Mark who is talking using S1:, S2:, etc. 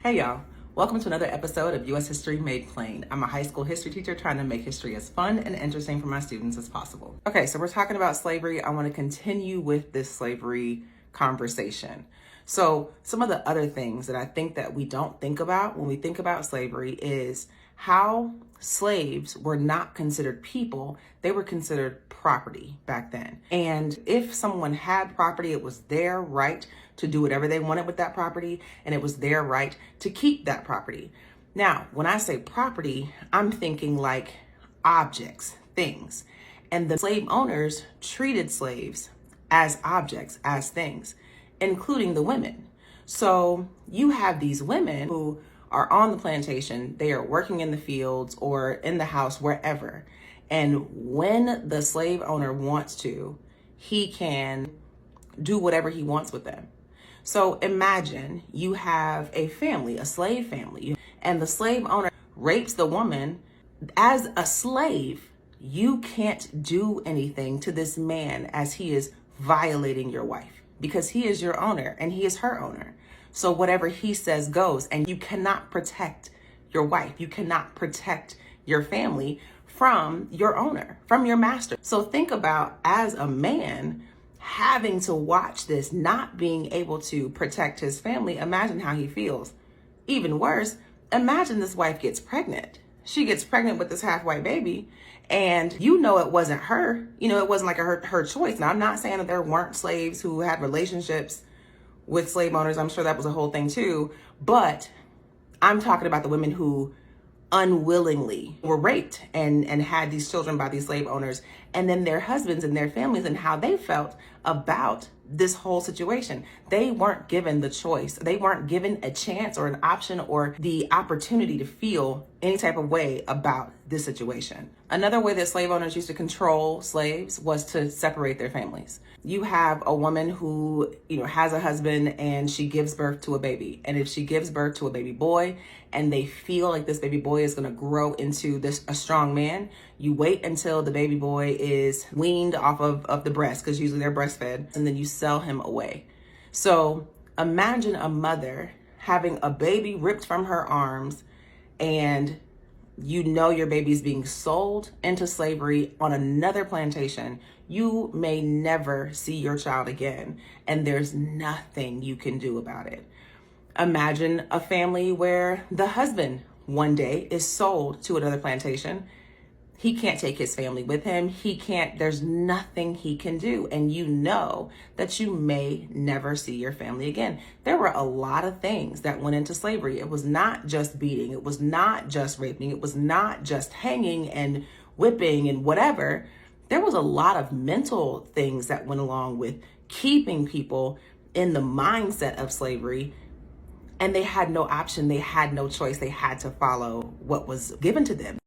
S1: Hey y'all, welcome to another episode of U.S. History Made Plain. I'm a high school history teacher trying to make history as fun and interesting for my students as possible. Okay, so we're talking about slavery. I want to continue with this slavery conversation. So some of the other things that I think that we don't think about when we think about slavery is how slaves were not considered people, they were considered property back then. And if someone had property, it was their right to do whatever they wanted with that property, and it was their right to keep that property. Now, when I say property, I'm thinking like objects, things. And the slave owners treated slaves as objects, as things, including the women. So you have these women who are on the plantation, they are working in the fields or in the house, wherever. And when the slave owner wants to, he can do whatever he wants with them. So imagine you have a family, a slave family, and the slave owner rapes the woman. As a slave, you can't do anything to this man as he is violating your wife because he is your owner and he is her owner. So whatever he says goes, and you cannot protect your wife. You cannot protect your family from your owner, from your master. So think about, as a man, having to watch this, not being able to protect his family. Imagine how he feels. Even worse, imagine this wife gets pregnant. She gets pregnant with this half-white baby, and it wasn't her. It wasn't like her choice. Now, I'm not saying that there weren't slaves who had relationships with slave owners. I'm sure that was a whole thing too. But I'm talking about the women who unwillingly were raped and had these children by these slave owners, and then their husbands and their families, and how they felt about this whole situation. They weren't given the choice. They weren't given a chance or an option or the opportunity to feel any type of way about this situation. Another way that slave owners used to control slaves was to separate their families. You have a woman who, has a husband and she gives birth to a baby. And if she gives birth to a baby boy and they feel like this baby boy is going to grow into a strong man, you wait until the baby boy is weaned off of the breast, because usually they're breastfed, and then you sell him away. So imagine a mother having a baby ripped from her arms, and your baby is being sold into slavery on another plantation. You may never see your child again, and there's nothing you can do about it. Imagine a family where the husband one day is sold to another plantation. He can't take his family with him. There's nothing he can do. And that you may never see your family again. There were a lot of things that went into slavery. It was not just beating. It was not just raping. It was not just hanging and whipping and whatever. There was a lot of mental things that went along with keeping people in the mindset of slavery. And they had no option. They had no choice. They had to follow what was given to them.